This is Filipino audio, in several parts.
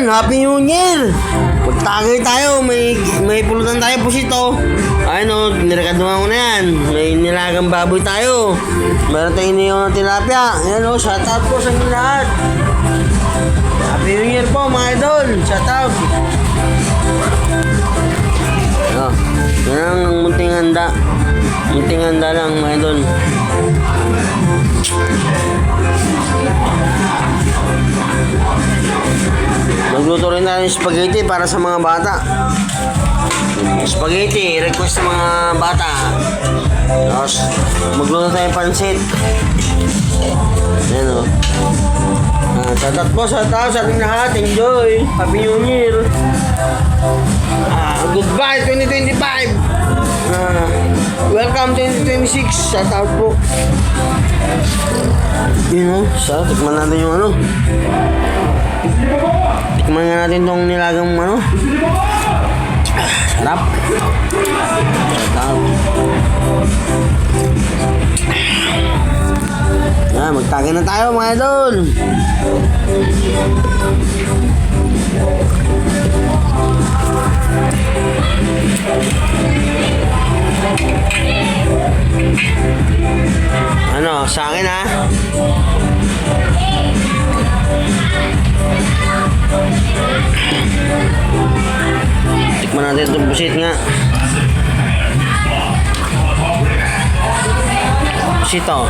Happy New Year! Magtagay tayo, may pulutan tayo pusito. Ayun o, nirekaduhan ko na yan. May nilagang baboy tayo. Meron tayo yung tilapia. Ayan o, shoutout po sa inyo lahat. Happy New Year po mga idol. Shoutout. Ano, yan ang munting handa. Munting handa lang mga idol. Magluto rin natin spaghetti para sa mga bata. Spaghetti, request sa mga bata. Tapos, magluto tayo pansit. Ayan o. Tatat po sa tao sa ating lahat. Enjoy. Happy New Year. Goodbye 2025. Welcome 2026. Shout out po. Yun o. Tikman natin yung ano. Tikman nga natin itong nilagang ano. Sarap. Sarap. Yan, magtagay na tayo mga idol. Ano, sa akin ha? Tikman natin itong busit nga. Busit o.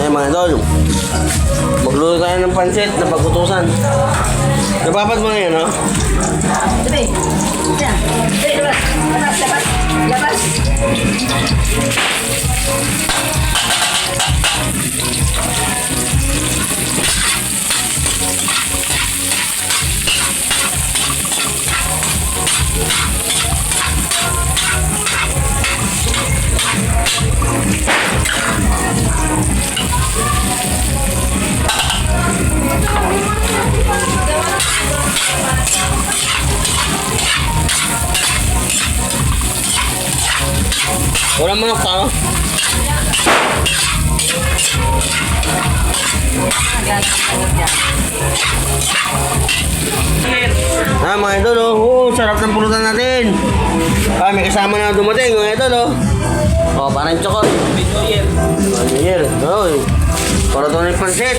Mga idol, magluto tayo ng pansit na pagkutusan. Napapad mo na yan, no? Sabi, yan. Labas, labas, labas, labas. Walang manok tao. Mga idol, oh. Sarap ng pulutan natin. May kasama na dumating, mga idol, oh. Parang tsokot. New Year. New Year. Para ito na yung pansit.